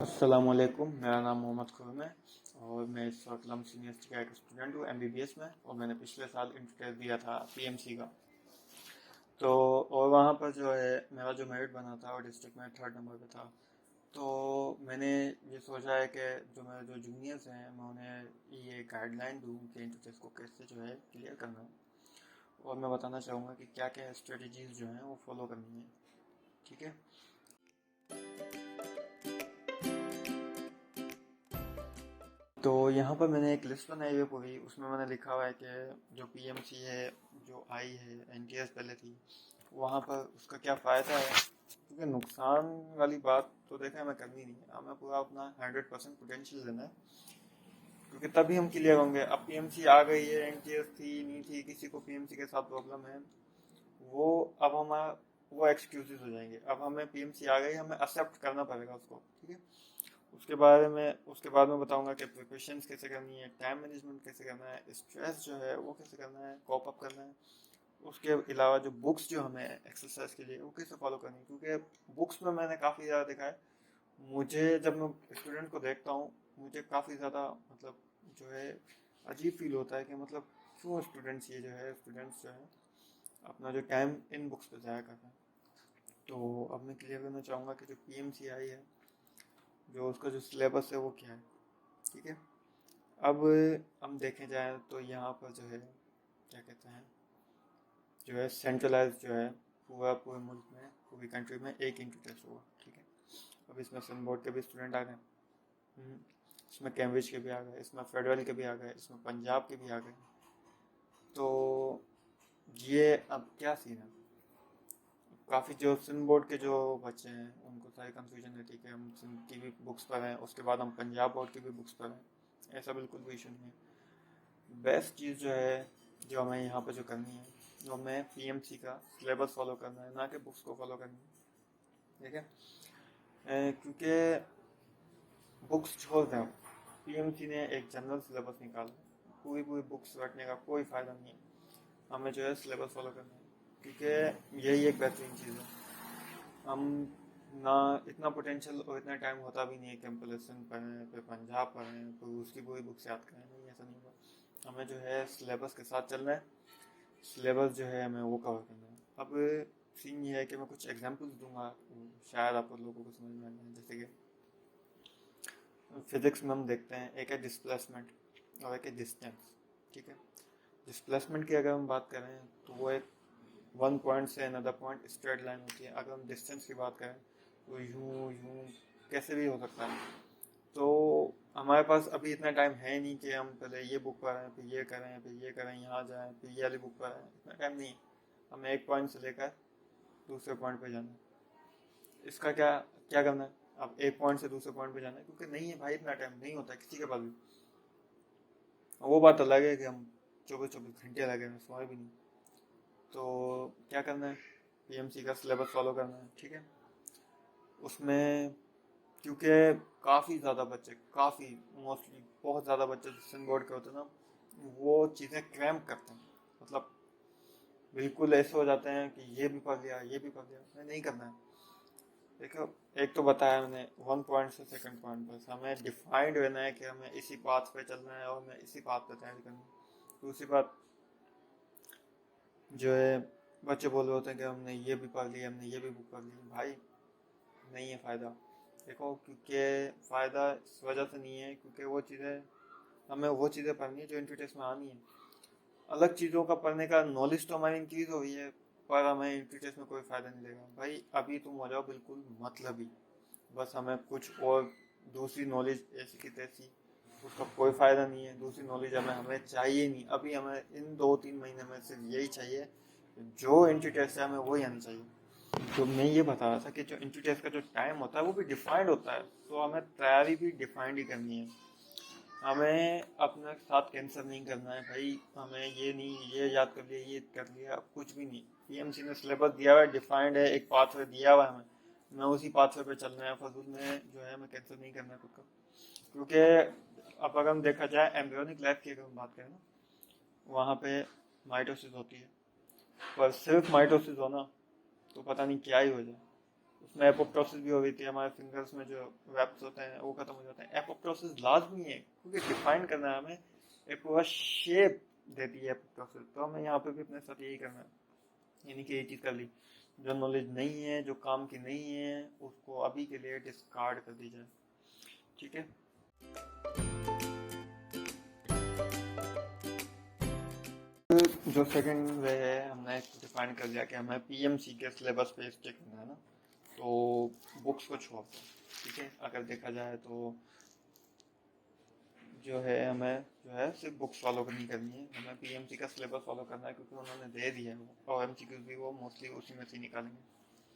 अस्सलामुअलैकुम, मेरा नाम मोहम्मद खुरम है और मैं इस वक्त लम्स यूनिवर्सिटी का एक स्टूडेंट हूँ एमबीबीएस में। और मैंने पिछले साल इंटर दिया था पीएमसी का। तो और वहाँ पर जो है मेरा जो मेरिट बना था और डिस्ट्रिक्ट में थर्ड नंबर पे था। तो मैंने ये सोचा है कि जो मेरे जो जूनियर्स हैं मैं उन्हें ये गाइडलाइन दूँ कि इंटर टेस्ट को कैसे जो है क्लियर करना है। और मैं बताना चाहूँगा कि क्या क्या स्ट्रेटजीज जो हैं वो फॉलो करनी है। ठीक है। तो यहाँ पर मैंने एक लिस्ट बनाई हुई है पूरी। उसमें मैंने लिखा हुआ है कि जो पीएमसी है, जो आई है, एनटीएस पहले थी, वहाँ पर उसका क्या फ़ायदा है। क्योंकि नुकसान वाली बात तो देखा हमें करनी नहीं है, हमें पूरा अपना 100% पोटेंशियल देना है। क्योंकि तभी हम क्लियर होंगे। अब पीएमसी आ गई है, एनटीएस थी नहीं थी, किसी को पीएमसी के साथ प्रॉब्लम है, वो अब हमारा वो एक्सक्यूजेज हो जाएंगे। अब हमें पीएमसी आ गई, हमें एक्सेप्ट करना पड़ेगा उसको। ठीक है। उसके बाद में बताऊंगा कि प्रिपरेशंस कैसे करनी है, टाइम मैनेजमेंट कैसे करना है, स्ट्रेस जो है वो कैसे करना है, कॉप अप करना है। उसके अलावा जो बुक्स जो हमें एक्सरसाइज के लिए वो कैसे फॉलो करनी है। क्योंकि बुक्स में मैंने काफ़ी ज़्यादा देखा है, मुझे जब मैं स्टूडेंट को देखता हूँ मुझे काफ़ी ज़्यादा मतलब जो है अजीब फील होता है कि मतलब क्यों स्टूडेंट्स जो है अपना जो टाइम इन बुक्स पे ज़ाया कर रहे हैं। तो अब मैं क्लियर करना चाहूँगा कि जो पीएमसी आई है, जो उसका जो सिलेबस है वो क्या है। ठीक है। अब हम देखे जाए तो यहाँ पर जो है क्या कहते हैं, जो है सेंट्रलाइज जो है पूरा पूरे मुल्क में, पूरी कंट्री में एक इंटर टेस्ट होगा। ठीक है। अब इसमें सन बोर्ड के भी स्टूडेंट आ गए। हम्म, इसमें कैम्ब्रिज के भी आ गए, इसमें फेडरल के भी आ गए, इसमें पंजाब के भी आ गए। तो ये अब क्या सीन है। काफ़ी जो सन बोर्ड के जो बच्चे हैं उनको सारी कंफ्यूजन रहती है कि हम सन की भी बुक्स पर हैं, उसके बाद हम पंजाब बोर्ड की भी बुक्स पर हैं। ऐसा बिल्कुल भी इशू नहीं है। बेस्ट चीज़ जो है जो हमें यहाँ पर जो करनी है, जो हमें पीएमसी का सिलेबस फॉलो करना है, ना कि बुक्स को फॉलो करनी है। ठीक है। क्योंकि बुक्स छोड़ दें, पीएमसी ने एक जनरल सिलेबस निकाला, पूरी पूरी बुक्स रटने का कोई फ़ायदा नहीं है। हमें जो है सिलेबस फॉलो करना है, क्योंकि यही एक बेहतरीन चीज़ है। हम ना इतना पोटेंशियल और इतना टाइम होता भी नहीं है कि हम पॉलिसन पढ़ें, फिर पंजाब पढ़ें, फिर उसकी पूरी बुक्स याद करें। नहीं, ऐसा नहीं होगा। हमें जो है सिलेबस के साथ चलना है, सिलेबस जो है हमें वो कवर करना है। अब सीन ये है कि मैं कुछ एग्जांपल्स दूंगा, शायद आप लोगों को समझ में आ जाए। जैसे कि फिजिक्स में हम देखते हैं, एक है डिस्प्लेसमेंट और एक है डिस्टेंस। ठीक है। डिस्प्लेसमेंट की अगर हम बात करें तो वो एक वन पॉइंट से अनदर पॉइंट स्ट्रेट लाइन होती है। अगर हम डिस्टेंस की बात करें तो यूं यूं कैसे भी हो सकता है। तो हमारे पास अभी इतना टाइम है नहीं कि हम पहले ये बुक पढ़ें, फिर ये करें, फिर ये करें, यहाँ जाएं, फिर ये वाली बुक पढ़ें। इतना टाइम नहीं है। हमें एक पॉइंट से लेकर दूसरे पॉइंट पे जाना है। इसका क्या क्या करना है। अब एक पॉइंट से दूसरे पॉइंट पे जाना है, क्योंकि नहीं है भाई, इतना टाइम नहीं होता किसी के पास भी। वो बात अलग है कि हम 24-24 घंटे लगे हैं, सोए भी नहीं। तो क्या करना है, पीएमसी का सिलेबस फॉलो करना है। ठीक है। उसमें क्योंकि काफ़ी ज़्यादा बच्चे, काफ़ी मोस्टली बहुत ज़्यादा बच्चे जो सिन बोर्ड के होते हैं ना, वो चीज़ें क्रैम्प करते हैं। मतलब बिल्कुल ऐसे हो जाते हैं कि ये भी पढ़ लिया, ये भी पढ़ लिया। नहीं करना है। देखो, एक तो बताया मैंने वन पॉइंट से सेकंड पॉइंट पर हमें डिफाइंड रहना है कि हमें इसी पाथ पे चलना है और हमें इसी पाथ पे तैयारी करनी है। दूसरी बात जो है, बच्चे बोल रहे होते हैं कि हमने ये भी पढ़ लिया, हमने ये भी बुक पढ़ ली। भाई नहीं है फ़ायदा। देखो, क्योंकि फ़ायदा इस वजह से नहीं है क्योंकि वो चीज़ें पढ़नी है जो इंट्री टेस्ट में आनी है। अलग चीज़ों का पढ़ने का नॉलेज तो हमारी इंक्रीज हो रही है, पर हमें इंट्री टेस्ट में कोई फ़ायदा नहीं देगा। भाई अभी तुम हो जाओ बिल्कुल मतलबी, बस हमें कुछ और दूसरी नॉलेज ऐसी की तैसी, उसका कोई फ़ायदा नहीं है। दूसरी नॉलेज हमें चाहिए नहीं। अभी हमें इन 2-3 महीने में सिर्फ यही चाहिए, जो इंट्री टेस्ट है हमें वही आनी चाहिए। तो मैं ये बता रहा था कि जो इंट्री टेस्ट का जो टाइम होता है वो भी डिफाइंड होता है, तो हमें तैयारी भी डिफाइंड ही करनी है। हमें अपने साथ कैंसर नहीं करना है भाई। हमें ये नहीं ये याद कर लिया, ये कर लिया, कुछ भी नहीं। पीएमसी ने सिलेबस दिया हुआ है, डिफाइंड है, एक पाथवे दिया हुआ है हमें उसी पाथवे पे चलना है। फजूल में जो है हमें कैंसर नहीं करना है खुद का। क्योंकि अब अगर हम देखा जाए एम्ब्रियोनिक लाइफ की अगर हम बात करें ना, वहाँ पे माइटोसिस होती है। पर सिर्फ माइटोसिस होना तो पता नहीं क्या ही हो जाए। उसमें एपोप्टोसिस भी हो रही थी, हमारे फिंगर्स में जो वेब्स होते हैं वो खत्म हो जाते हैं। एपोप्टोसिस लाजमी है क्योंकि डिफाइन करना है हमें, एक पूरा शेप देती है एपोप्टोसिस। तो हमें यहाँ पे भी अपने साथ यही करना है, यानी कि ये चीज़ कर ली, जो नॉलेज नहीं है, जो काम की नहीं है, उसको अभी के लिए डिस्कार्ड कर दी जाए। ठीक है, जो सेकंड वे है, हमने डिफाइन कर लिया कि हमें पीएमसी के सिलेबस पे स्टिक करना है ना, तो बुक्स को छोड़, ठीक है, अगर देखा जाए तो जो है हमें जो है सिर्फ बुक्स फॉलो नहीं करनी है, हमें पीएमसी का सिलेबस फॉलो करना है क्योंकि उन्होंने दे दिया है, और एमसीक्यूज भी वो मोस्टली उसी में से निकालेंगे।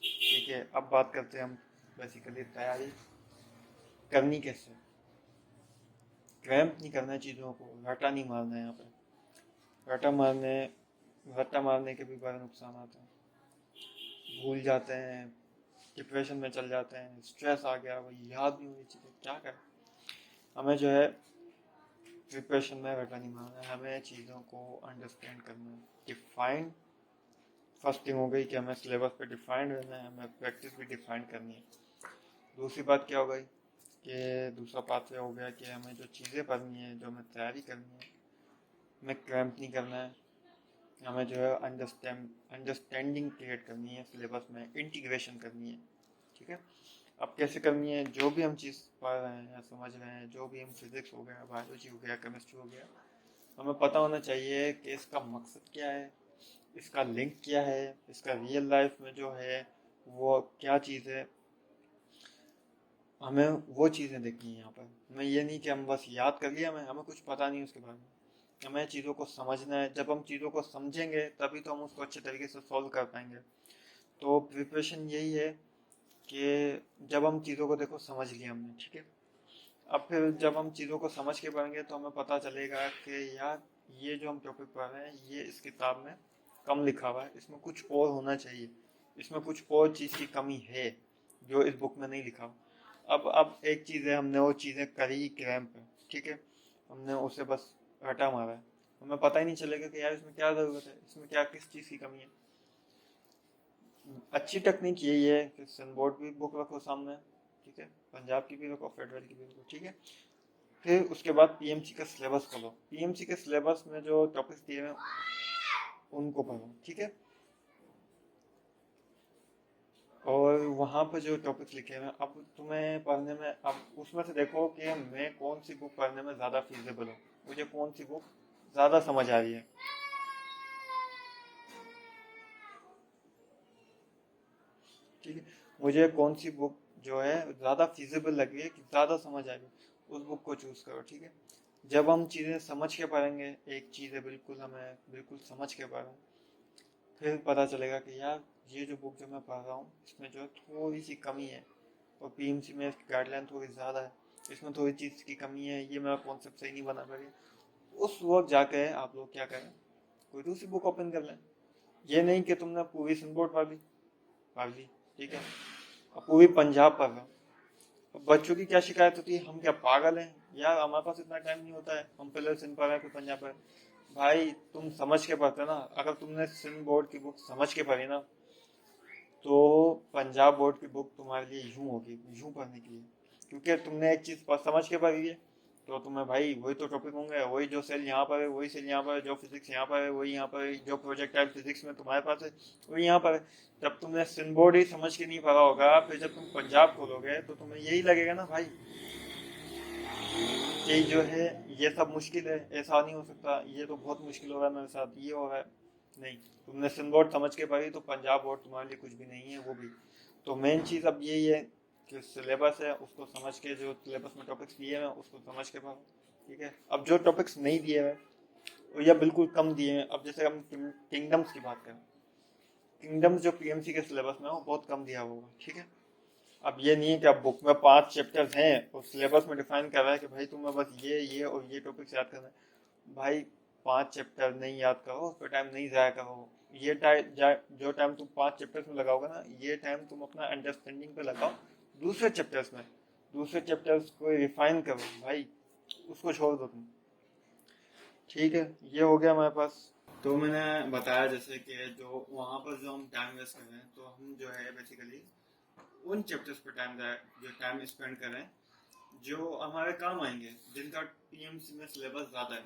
ठीक है, अब बात करते हैं हम बेसिकली तैयारी करनी कैसे। क्रैम्प नहीं करना है चीज़ों को, रटा नहीं मारना है यहाँ पे। रटा मारने के भी बड़े नुकसान आते हैं, भूल जाते हैं, डिप्रेशन में चल जाते हैं, स्ट्रेस आ गया, वही याद नहीं हुई चीज़ें, क्या करें। हमें जो है प्रिपरेशन में रटा नहीं मारना है, हमें चीज़ों को अंडरस्टैंड करना है, डिफाइंड। फर्स्ट थिंग हो गई कि हमें सिलेबस पे डिफाइंड रहना है, हमें प्रैक्टिस भी डिफाइंड करनी है। दूसरी बात क्या हो गई कि दूसरा पार्ट हो गया कि हमें जो चीज़ें पढ़नी है, जो हमें तैयारी करनी है, हमें क्रैम्प नहीं करना है, हमें जो है अंडरस्टैंडिंग क्रिएट करनी है, सिलेबस में इंटीग्रेशन करनी है। ठीक है, अब कैसे करनी है, जो भी हम चीज़ पढ़ रहे हैं या समझ रहे हैं, जो भी हम फिजिक्स हो गया, बायोलॉजी हो गया, केमिस्ट्री हो गया, हमें पता होना चाहिए कि इसका मकसद क्या है, इसका लिंक क्या है, इसका रियल लाइफ में जो है वो क्या चीज़ है, हमें वो चीज़ें देखनी है यहाँ पर। हमें ये नहीं कि हम बस याद कर लिया, हमें कुछ पता नहीं उसके बारे में, हमें चीज़ों को समझना है। जब हम चीज़ों को समझेंगे तभी तो हम उसको अच्छे तरीके से सॉल्व कर पाएंगे। तो प्रिपरेशन यही है कि जब हम चीज़ों को देखो समझ लिया हमने, ठीक है, अब फिर जब हम चीज़ों को समझ के पढ़ेंगे तो हमें पता चलेगा कि यार ये जो हम टॉपिक पढ़ रहे हैं ये इस किताब में कम लिखा हुआ है, इसमें कुछ और होना चाहिए, इसमें कुछ और चीज़ की कमी है जो इस बुक में नहीं लिखा हुआ। अब एक चीज़ है, हमने वो चीज़ें करी क्रैम्प पे, ठीक है, हमने उसे बस रटा मारा है, हमें पता ही नहीं चलेगा कि यार इसमें क्या ज़रूरत है, इसमें क्या किस चीज़ की कमी है। अच्छी टेक्निक यही है कि सनबोर्ड की बुक रखो सामने, ठीक है, पंजाब की भी रखो, फेडरल की भी रखो, ठीक है, फिर उसके बाद पीएमसी का सिलेबस खोलो, पीएमसी के सिलेबस में जो टॉपिक्स दिए हैं उनको पढ़ो, ठीक है, और वहाँ पर जो टॉपिक्स लिखे हुए हैं अब तुम्हें पढ़ने में, अब उसमें से देखो कि मैं कौन सी बुक पढ़ने में ज़्यादा फीजेबल हूँ, मुझे कौन सी बुक ज़्यादा समझ आ रही है। ठीक है, मुझे कौन सी बुक जो है ज़्यादा फीजेबल लगी है, कि ज़्यादा समझ आएगी, उस बुक को चूज़ करो। ठीक है, जब हम चीज़ें समझ के पढ़ेंगे, एक चीज़ है बिल्कुल, हमें बिल्कुल समझ के पढ़ें, फिर पता चलेगा कि यार ये जो बुक जो मैं पढ़ रहा हूँ इसमें जो है थोड़ी सी कमी है, और पीएमसी में इसकी गाइडलाइन थोड़ी ज़्यादा है, इसमें थोड़ी चीज़ की कमी है, ये मेरा कॉन्सेप्ट सही नहीं बना पाएगा। उस वक्त जाके आप लोग क्या करें, कोई दूसरी बुक ओपन कर लें। ये नहीं कि तुमने पूरी सिंबोर्ड पढ़ ली, ठीक है, अब पूरी पंजाब पढ़ रहे हो। अब बच्चों की क्या शिकायत होती है, हम क्या पागल हैं यार, हमारे पास इतना टाइम नहीं होता है, हम पहले सिंध पढ़ रहे फिर पंजाब पढ़। भाई तुम समझ के पढ़ते ना, अगर तुमने सिंध बोर्ड की बुक समझ के पढ़ी ना, तो पंजाब बोर्ड की बुक तुम्हारे लिए यूं होगी, यूं पढ़ने के लिए, क्योंकि तुमने एक चीज समझ के पढ़ी है, तो तुम्हें भाई वही तो टॉपिक होंगे, वही जो सेल यहाँ पर है वही सेल यहाँ पर है, जो फिजिक्स यहाँ पर है वही यहाँ पर है, जो प्रोजेक्टाइल फिजिक्स में तुम्हारे पास है वही यहाँ पर है। जब तुमने सिंध बोर्ड ही समझ के नहीं पढ़ा होगा, फिर जब तुम पंजाब खोलोगे तो तुम्हें यही लगेगा ना भाई कि जो है ये सब मुश्किल है, ऐसा नहीं हो सकता, ये तो बहुत मुश्किल हो रहा है मेरे साथ, ये हो रहा है। नहीं, तुमने सिंध बोर्ड समझ के पढ़ी तो पंजाब बोर्ड तुम्हारे लिए कुछ भी नहीं है, वो भी। तो मेन चीज़ अब यही है कि सिलेबस है उसको समझ के, जो सिलेबस में टॉपिक्स दिए हैं उसको समझ के पढ़ो। ठीक है, अब जो टॉपिक्स नहीं दिए हुए या बिल्कुल कम दिए हैं, अब जैसे हम किंगडम्स की बात करें, किंगडम्स जो पीएमसी के सिलेबस में है वो बहुत कम दिया होगा। ठीक है, अब ये नहीं है कि अब बुक में 5 चैप्टर्स हैं और सिलेबस में डिफाइन कर रहा है कि भाई तुम्हें बस ये और ये टॉपिक्स याद करना है। भाई 5 चैप्टर नहीं याद करो, उस पर टाइम नहीं ज़ाया करो। ये जो टाइम तुम 5 चैप्टर्स में लगाओगे ना, ये टाइम तुम अपना अंडरस्टैंडिंग पे लगाओ दूसरे चैप्टर्स में, दूसरे चैप्टर्स को रिफाइन करो भाई, उसको छोड़ दो तुम। ठीक है, ये हो गया हमारे पास। तो मैंने बताया जैसे कि जो वहाँ पर जो हम टाइम वेस्ट कर रहे हैं, तो हम जो है बेसिकली उन चैप्टर्स पर टाइम स्पेंड करें जो हमारे काम आएंगे, जिनका पीएमसी में सिलेबस ज़्यादा है।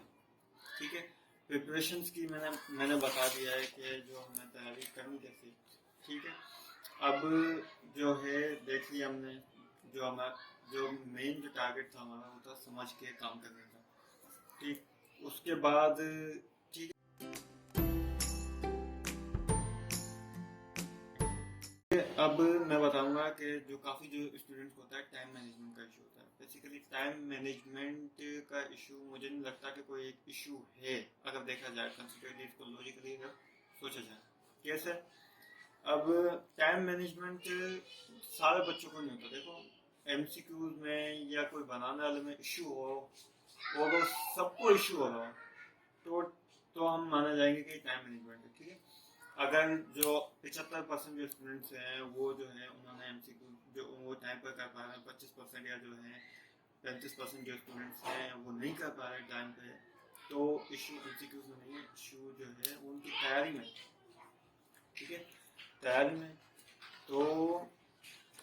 ठीक है, प्रिपरेशंस की मैंने बता दिया है कि जो हमें तैयारी करनी कैसे। ठीक है, अब जो है देख लिया हमने, जो मेन जो टारगेट था हमारा वो था समझ के काम करने का। ठीक, उसके बाद ठीक है, अब मैं बताऊंगा कि जो काफ़ी जो स्टूडेंट्स को होता है टाइम मैनेजमेंट का इशू होता है। बेसिकली टाइम मैनेजमेंट का इशू मुझे नहीं लगता कि कोई एक इशू है, अगर देखा जाए कंसिडरेटली, इसको लॉजिकली अगर सोचा जाए। कैसे? अब टाइम मैनेजमेंट सारे बच्चों को नहीं होता। देखो, एमसीक्यूज में या कोई बनाने वाले में इशू हो, और वो सबको इशू हो रहा हो, तो हम माना जाएंगे कि टाइम मैनेजमेंट है। ठीक है, अगर जो 75% जो स्टूडेंट्स हैं वो जो है उन्होंने एमसीक्यू जो वो टाइम पर कर पा रहे हैं, 25% या जो है 35% जो स्टूडेंट्स हैं वो नहीं कर पा रहे टाइम पे, तो इशू एमसीक्यूज में नहीं है, इशू जो है वो उनकी तैयारी में। ठीक है, तैयारी में तो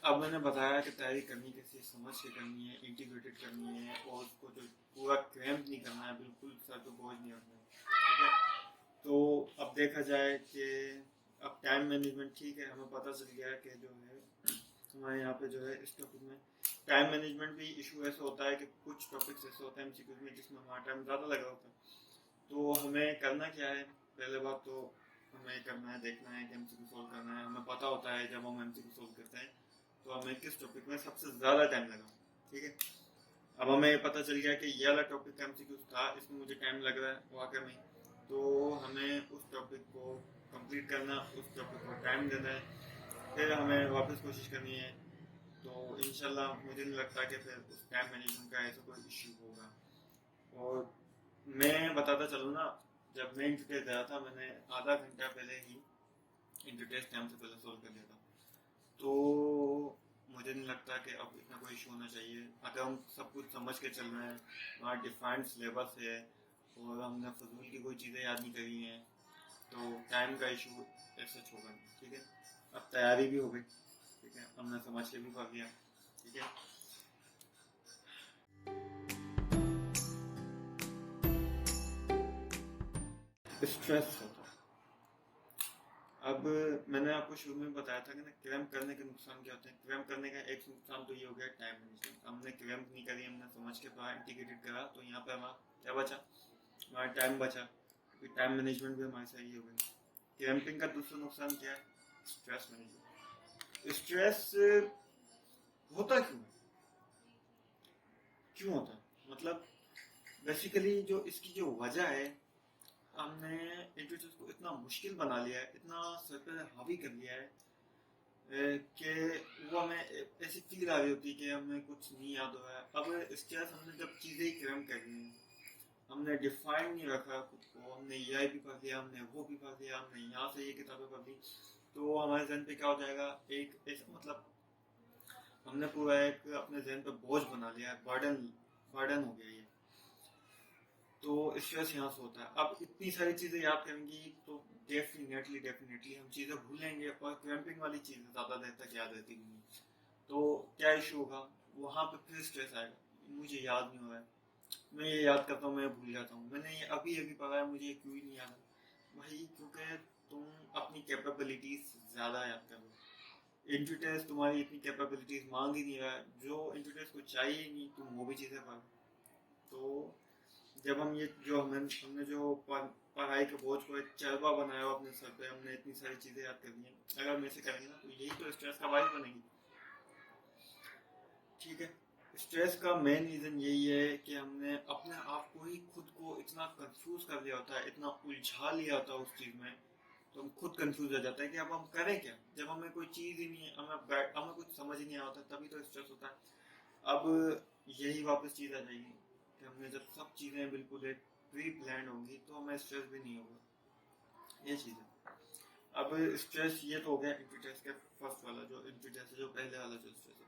अब मैंने बताया कि तैयारी करनी कैसे, समझ के करनी है, इंटीग्रेटेड करनी है, और उसको जो पूरा क्रैम्प नहीं करना है, बिल्कुल सर पे बोझ नहीं रखना है। ठीक है, तो अब देखा जाए कि अब टाइम मैनेजमेंट, ठीक है, हमें पता चल गया कि जो है हमारे यहाँ पे जो है इस टॉपिक में टाइम मैनेजमेंट भी इशू ऐसा होता है कि कुछ टॉपिक्स ऐसे होते हैं एमसीक्यूज में जिसमें हमारा टाइम ज़्यादा लगा होता है। तो हमें करना क्या है, पहले बात तो हमें करना है, देखना है कि एमसीक्यू सोल्व करना है। हमें पता होता है जब हम एमसीक्यू सोल्व करते हैं तो हमें किस टॉपिक में सबसे ज़्यादा टाइम लगा। ठीक है, अब हमें पता चल गया कि ये वाला टॉपिक एमसीक्यू था, इसमें मुझे टाइम लग रहा है वाकई में, तो हमें उस टॉपिक को कंप्लीट करना, उस टॉपिक को टाइम देना है, फिर हमें वापस कोशिश करनी है। तो इंशाल्लाह मुझे नहीं लगता कि फिर उस टाइम मैनेजमेंट का ऐसा कोई इश्यू होगा। और मैं बताता चलूँ ना, जब मैं इंटर टेस्ट गया था मैंने आधा घंटा पहले ही इंटर टेस्ट टाइम से पहले सोल्व कर लिया था। तो मुझे नहीं लगता कि अब इतना कोई इशू होना चाहिए। अगर हम सब कुछ समझ के चल रहे हैं, हमारा डिफाइंड सिलेबस है, और हमने फजूल की कोई चीज़ें याद नहीं करी हैं, तो टाइम का इशू ऐसा होगा नहीं। ठीक है, अब तैयारी भी हो गई, ठीक है, हमने समझ के भी पढ़ लिया। ठीक है, स्ट्रेस होता है। अब मैंने आपको शुरू में बताया था कि ना क्रैम्प करने के नुकसान क्या होते हैं। क्रैम्प करने का एक नुकसान तो ये हो गया टाइम मैनेजमेंट। हमने क्रैम्प नहीं करी, हमने समझ के पढ़ा, इंटीग्रेटेड करा, तो यहाँ पे हमारा क्या बचा, हमारा टाइम बचा, क्योंकि टाइम मैनेजमेंट भी हमारे सही हो गई। क्रैम्पिंग का दूसरा नुकसान क्या है, स्ट्रेस मैनेजमेंट। स्ट्रेस होता क्यों है, क्यों होता है, मतलब बेसिकली जो इसकी जो वजह है, हमने इंट्रोड्यूस को इतना मुश्किल बना लिया है, इतना सर पे हावी कर लिया है कि वो हमें ऐसी फील आ रही होती है कि हमें कुछ नहीं याद हो रहा है। अब स्ट्रेस, हमने जब चीज़ें ही क्रम कर ली हैं, हमने डिफाइन नहीं रखा खुद को, हमने ये भी पढ़ लिया, हमने वो भी पढ़ लिया, हमने यहाँ से ये किताबें पढ़ ली, तो हमारे जहन पे क्या हो जाएगा, एक ऐसा मतलब हमने पूरा एक अपने जहन पे बोझ बना लिया है, बर्डन हो गया ये। तो स्ट्रेस यहाँ से होता है। अब इतनी सारी चीज़ें याद करेंगी तो डेफिनेटली हम चीज़ें भूलेंगे, और क्रैम्पिंग वाली चीज़ें ज़्यादा देर तक याद रहती नहीं। तो क्या इशू होगा, वहाँ पे फिर स्ट्रेस आएगा, मुझे याद नहीं हो रहा है, मैं ये याद करता हूँ मैं भूल जाता हूँ, मैंने ये अभी अभी पढ़ा है, मुझे क्यों ही नहीं याद है भाई, क्योंकि तुम अपनी कैपेबिलिटीज ज़्यादा याद कर लो। इंट्रोटेस्ट तुम्हारी इतनी कैपेबिलिटीज मांग ही नहीं रहा है, जो इंट्रोटेस्ट को चाहिए ही नहीं, तुम वो भी चीज़ें पढ़ो। तो जब हम ये जो हमने जो पढ़ाई के बोझ को एक चरबा बनाया हो अपने सर पे, हमने इतनी सारी चीज़ें याद कर ली हैं, अगर हम ऐसे करेंगे ना तो यही तो स्ट्रेस का बाइस बनेगी। ठीक है, स्ट्रेस का मेन रीज़न यही है कि हमने अपने आप को ही, खुद को इतना कंफ्यूज कर लिया होता है, इतना उलझा लिया होता है उस चीज़ में, तो हम खुद कंफ्यूज हो जाता है कि अब हम करें क्या, जब हमें कोई चीज़ ही नहीं है, हमें कुछ समझ ही नहीं आता, तभी तो स्ट्रेस होता है। अब यही वापस चीज़ आ जाएगी कि हमने जब सब चीज़ें बिल्कुल एक प्री प्लान होंगी तो हमें स्ट्रेस भी नहीं होगा, ये चीज़ है। अब स्ट्रेस ये तो हो गया एंट्री टेस्ट के फर्स्ट वाला, जो एंट्री टेस्ट है, जो पहले वाला जो स्ट्रेस है।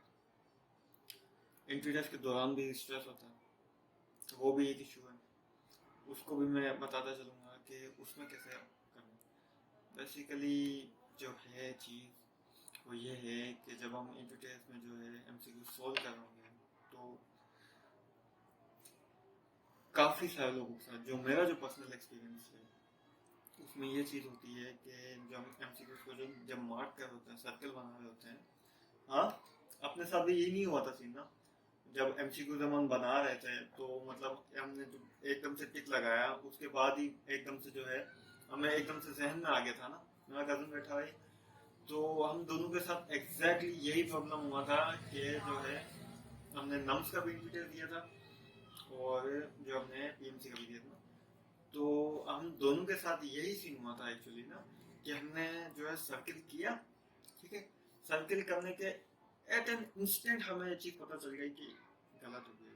एंट्री टेस्ट के दौरान भी स्ट्रेस होता है, वो भी एक इशू है, उसको भी मैं बताता चलूँगा कि उसमें कैसे करना। बेसिकली जो है चीज़ वो ये है कि जब हम इंटरव्यू टेस्ट में जो है एमसीक्यू सोल्व कर रहे होंगे तो काफ़ी सारे लोगों के साथ, जो मेरा जो पर्सनल एक्सपीरियंस है उसमें ये चीज़ होती है कि जब एमसीक्यूज को जब मार्क कर होते हैं, सर्कल बना रहे होते हैं। हाँ, अपने साथ भी यही नहीं हुआ था सीन ना। जब एमसीक्यू जब हम बना रहे थे तो मतलब हमने जो एकदम से टिक लगाया उसके बाद ही एकदम से जो है हमें एकदम से जहन में आ गया था ना, मेरा कजन बैठा भाई, तो हम दोनों के साथ एग्जैक्टली यही प्रॉब्लम हुआ था कि जो है हमने नम्स का भी डिटेल दिया था और जो हमने पीएमसी का भी दिया था, तो हम दोनों के साथ यही सीन हुआ था एक्चुअली ना, कि हमने जो है सर्किल किया, ठीक है, सर्किल करने के एट एन इंस्टेंट हमें ये चीज पता चल गई कि गलत हो गई।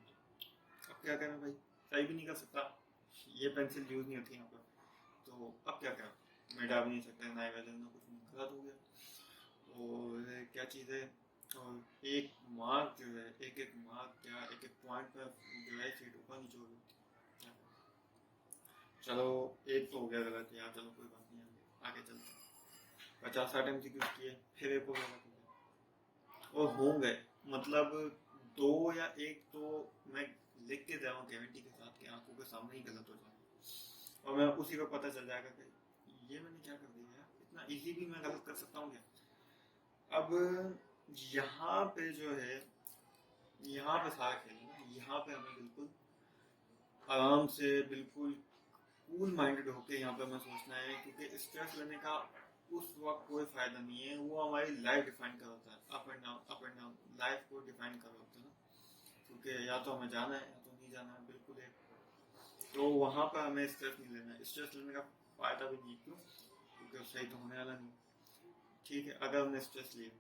अब क्या करें भाई, सही भी नहीं कर सकता, ये पेंसिल यूज नहीं होती यहाँ पर, तो अब क्या करें, मिटा भी नहीं सकते ना, वैसे ना कुछ नहीं, गलत हो गया। और क्या चीज़ है, और एक मार्क जो है, एक एक मार्क क्या एक एक पॉइंट पर जो है सीट ऊपर नीचे हो गई। चलो एक तो हो गया गलत यार, चलो कोई बात नहीं, आगे चलते हैं। 50-60 एमसीक्यू किए, फिर एक और गलत हो गया और हो गए, मतलब दो या एक तो मैं लिख के दे रहा हूँ गारंटी के साथ कि आंखों के सामने ही गलत हो जाएगा और मैं उसी को पता चल जाएगा कि ये मैंने क्या कर दिया यार, इतना इजी भी मैं गलत कर सकता हूँ क्या। अब यहाँ पे जो है, यहाँ पे सारा खेल है ना, यहाँ पे हमें बिल्कुल आराम से, बिल्कुल कूल माइंडेड होके यहाँ पे हमें सोचना है, क्योंकि स्ट्रेस लेने का उस वक्त कोई फायदा नहीं है, वो हमारी लाइफ डिफाइन कर होता है, अप एंड डाउन लाइफ को डिफाइन कर होता है ना, क्योंकि या तो हमें जाना है या तो नहीं जाना है, बिल्कुल है। तो वहाँ पर हमें स्ट्रेस नहीं लेना है, स्ट्रेस लेने का फायदा भी नहीं, क्यों, क्योंकि सही तो होने वाला नहीं। ठीक है, अगर हमने स्ट्रेस लिया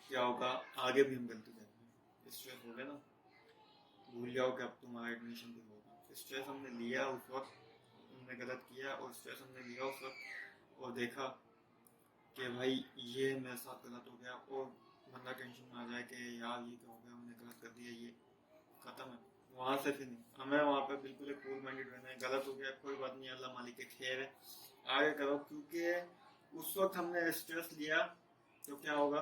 क्या होगा, आगे भी हम गलती करेंगे, स्ट्रेस हो गया ना, भूल जाओ कि अब तुम्हारा एडमिशन भी होगा। स्ट्रेस हमने लिया उस वक्त, हमने गलत किया, और स्ट्रेस हमने लिया उस वक्त और देखा कि भाई ये मेरे साथ गलत हो गया, और बंदा टेंशन में आ जाए कि यार ये क्या हो गया, हमने गलत कर दिया, ये खत्म है। वहाँ से फिर नहीं, हमें वहाँ पे बिल्कुल एक कूल माइंडेड रहना है, गलत हो गया कोई बात नहीं, अल्लाह मालिक के खैर है, आगे करो, क्योंकि उस वक्त हमने स्ट्रेस लिया तो क्या होगा,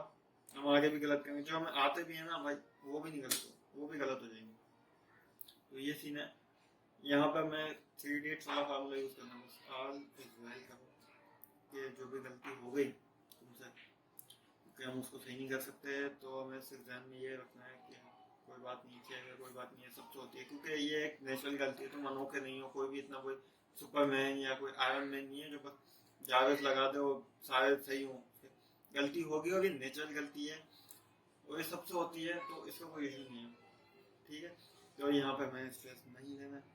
हम आगे भी गलत करेंगे, जो हमें आते भी है ना भाई वो भी नहीं गलत हो, वो भी गलत हो जाएंगे। तो ये सीन है। यहाँ पर मैं 3 इडियट्स वाला फार्मूला यूज करना, बस ऑल इज वेल करो, कि जो भी गलती हो गई तुमसे, क्योंकि हम उसको सही नहीं कर सकते, तो हमें सिर्फ ध्यान में ये रखना है कि कोई बात नहीं है, कोई बात नहीं है, सबसे होती है, क्योंकि ये एक नेचुरल गलती है, तुम अनोखे नहीं हो, कोई भी इतना कोई सुपरमैन या कोई आयरन मैन नहीं है जो बस जावेद लगा दे और सारे सही हो। गलती होगी और ये नेचुरल गलती है और ये सबसे होती है, तो इसका कोई इशू नहीं है, ठीक है। तो यहाँ पे हमें स्ट्रेस नहीं लेना है।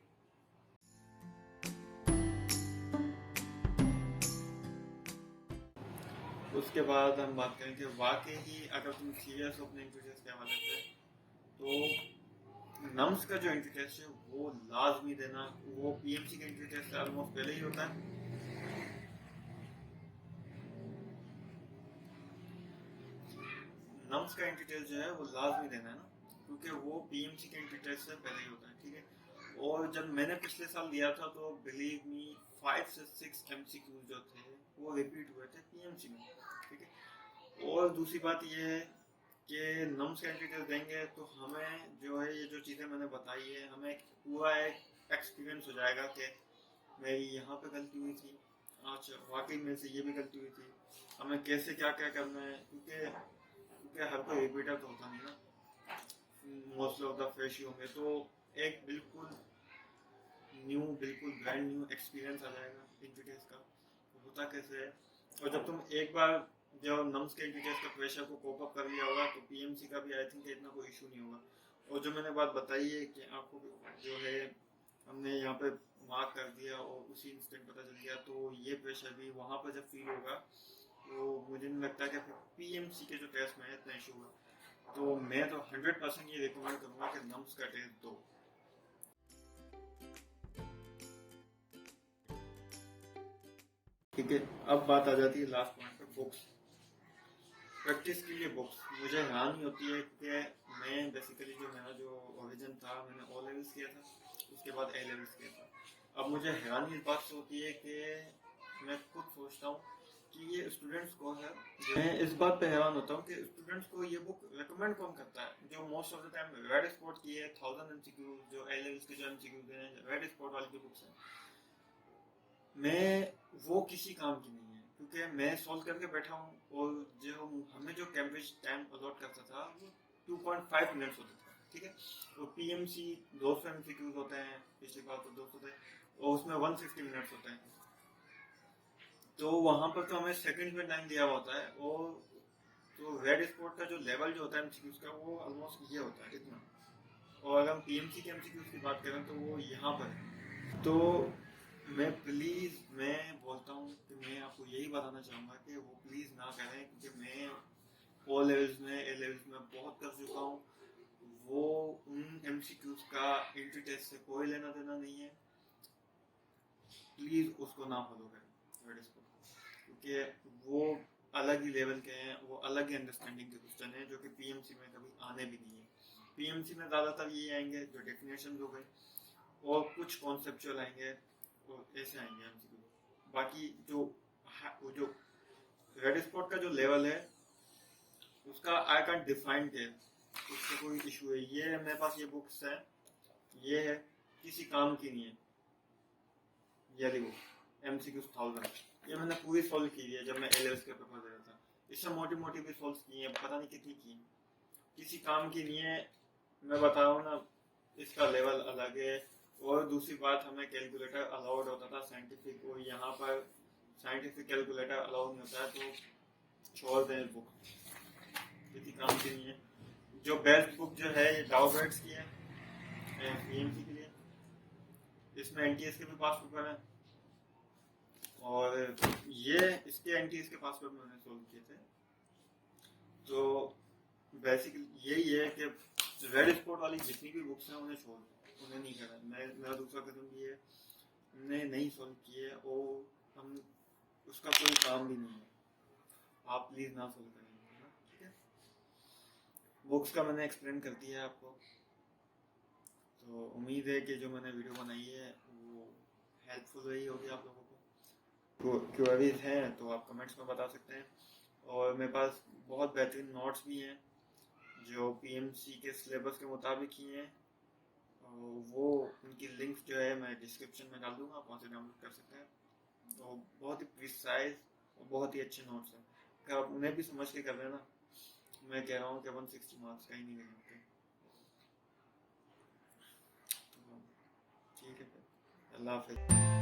उसके बाद हम बात करें कि वाकई ही अगर तुम सीरियस हो अपने इंटरेस्ट के हवाले से, तो नम्स का जो इंटरेस्ट है वो लाजमी देना, वो पीएमसी का इंटरेस्ट ऑलमोस्ट पहले ही होता है। नम्स का इंटरेस्ट जो है वो लाजमी देना है ना, क्योंकि वो पीएमसी के इंटरेस्ट से पहले ही होता है, ठीक है। और जब मैंने पिछले साल दिया था तो बिलीव मी 5 से 6 एमसीक्यू जो थे वो रिपीट हुए थे पीएमसी में, ठीक है। और दूसरी बात ये है कि नम्स का इंटीरियर देंगे तो हमें जो है ये जो चीज़ें मैंने बताई है, हमें पूरा एक एक्सपीरियंस हो जाएगा कि मेरी यहाँ पे गलती हुई थी, अच्छा वाकई में से ये भी गलती हुई थी, हमें कैसे क्या क्या करना है, क्योंकि क्योंकि हर कोई रिपीटर तो होता नहीं ना, मोस्ट ऑफ द फ्रेश ही होंगे, तो एक बिल्कुल न्यू, बिल्कुल ब्रांड न्यू एक्सपीरियंस आ जाएगा इंटीरियर्स का, तो होता कैसे है। और जब तुम एक बार जो नम्स के इंटीरियर्स का प्रेशर को कोप अप कर लिया होगा तो पीएमसी का भी आई थिंक इतना कोई इशू नहीं होगा। और जो मैंने बात बताई है कि आपको जो है हमने यहाँ पे मार्क कर दिया और उसी इंस्टेंट पता चल गया, तो ये प्रेशर भी वहाँ पर जब फील होगा तो मुझे नहीं लगता कि फिर पीएमसी के जो टेस्ट में है इतना इशू होगा। तो मैं तो 100% ये रिकमेंड करूँगा कि नम्स का टेस्ट दो। ठीक है, अब बात आ जाती है लास्ट पॉइंट पे, बुक्स। प्रैक्टिस के लिए बुक्स मुझे हैरानी होती है कि मैं बेसिकली जो मेरा जो ओरिजिन था, मैंने ओ लेवल्स किया था, उसके बाद ए लेवल्स किया था। अब मुझे हैरानी इस बात से होती है कि मैं खुद सोचता हूँ कि ये स्टूडेंट्स को है, मैं इस बात पे हैरान होता हूँ कि स्टूडेंट्स को ये बुक रिकमेंड कौन करता है, जो most of the time red spot की है 1000 एमसीक्यू, जो ए लेवल्स के जो एमसीक्यू हैं रेड स्पॉट वाली जो बुक्स हैं, मैं वो किसी काम की नहीं है, क्योंकि मैं सॉल्व करके बैठा हूँ और जो हमें जो कैम्ब्रिज टाइम अलॉट करता था वो 2.5 मिनट्स होता था, ठीक है। तो पीएमसी 200 एमसीक्यूज होते हैं, पिछली बार तो 200 थे, और उसमें 150 मिनट्स होते हैं, तो वहां पर तो हमें सेकंड में टाइम दिया होता है, और तो रेड स्पॉट का जो लेवल जो होता है एमसीक्यूज का वो ऑलमोस्ट ये होता है इतना, और अगर हम पीएमसी के एमसीक्यूज की बात करें तो वो यहाँ पर है। तो मैं बोलता हूँ कि मैं आपको यही बताना चाहूँगा कि वो प्लीज़ ना करें, क्योंकि मैं ओ लेवल्स में ए लेवल्स में बहुत कर चुका हूँ, वो उन एमसीक्यूज का एंट्री टेस्ट से कोई लेना देना नहीं है, प्लीज़ उसको ना फॉलो करें रेड स्पॉट, क्योंकि वो अलग ही लेवल के हैं, वो अलग ही अंडरस्टैंडिंग के क्वेश्चन हैं जो कि पीएमसी में कभी आने भी नहीं है। पीएमसी में ज़्यादातर ये आएंगे जो डेफिनेशन हो गए और कुछ कॉन्सेप्चुअल आएंगे और ऐसे आएंगे एमसीक्यू। बाकी वो जो रेड स्पॉट का जो लेवल है उसका आई कैन डिफाइन के उससे कोई इशू है, ये मेरे पास ये बुक्स है, ये है किसी काम की नहीं है, ये देखो एमसीक्यू 1000, ये मैंने पूरी सॉल्व की है जब मैं ए लेवल्स के पेपर दे रहा था, इससे मोटी मोटी भी सॉल्व की है, पता नहीं कितनी की, किसी काम की नहीं है। मैं बता रहा हूँ ना, इसका लेवल अलग है। और दूसरी बात, हमें कैलकुलेटर अलाउड होता था साइंटिफिक, और यहाँ पर साइंटिफिक कैलकुलेटर अलाउड नहीं होता है, तो छोड़ दें बुक, किसी काम की नहीं है। जो बेस्ट बुक जो है ये डाउबर्ट्स की है पीएमसी के लिए, इसमें एनटीएस के भी पास पेपर है, और ये इसके एनटीएस के पास पेपर मैंने सोल्व किए थे। तो बेसिकली यही है कि रेड स्पॉट वाली जितनी भी बुक्स हैं उन्हें छोड़, उन्हें नहीं करा। मेरा दूसरा कदम ये है, उन्हें नहीं सॉल्व किए और हम उसका कोई काम भी नहीं है, आप प्लीज़ ना सॉल्व करेंगे, ठीक है। बुक्स का मैंने एक्सप्लेन कर दिया है आपको, तो उम्मीद है कि जो मैंने वीडियो बनाई है वो हेल्पफुल रही होगी आप लोगों को। क्वेरीज हैं तो आप कमेंट्स में बता सकते हैं, और मेरे पास बहुत बेहतरीन नोट्स भी हैं जो पीएमसी के सिलेबस के मुताबिक ही हैं, वो उनकी लिंक्स जो है मैं डिस्क्रिप्शन में डाल दूंगा, आप वहाँ से डाउनलोड कर सकते हैं। तो बहुत ही प्रिसाइज और बहुत ही अच्छे नोट्स हैं, अगर आप उन्हें भी समझ के कर रहे हैं ना, मैं कह रहा हूँ कि 160 मार्क्स का ही नहीं गए। ठीक है, फिर अल्लाह हाफिज़।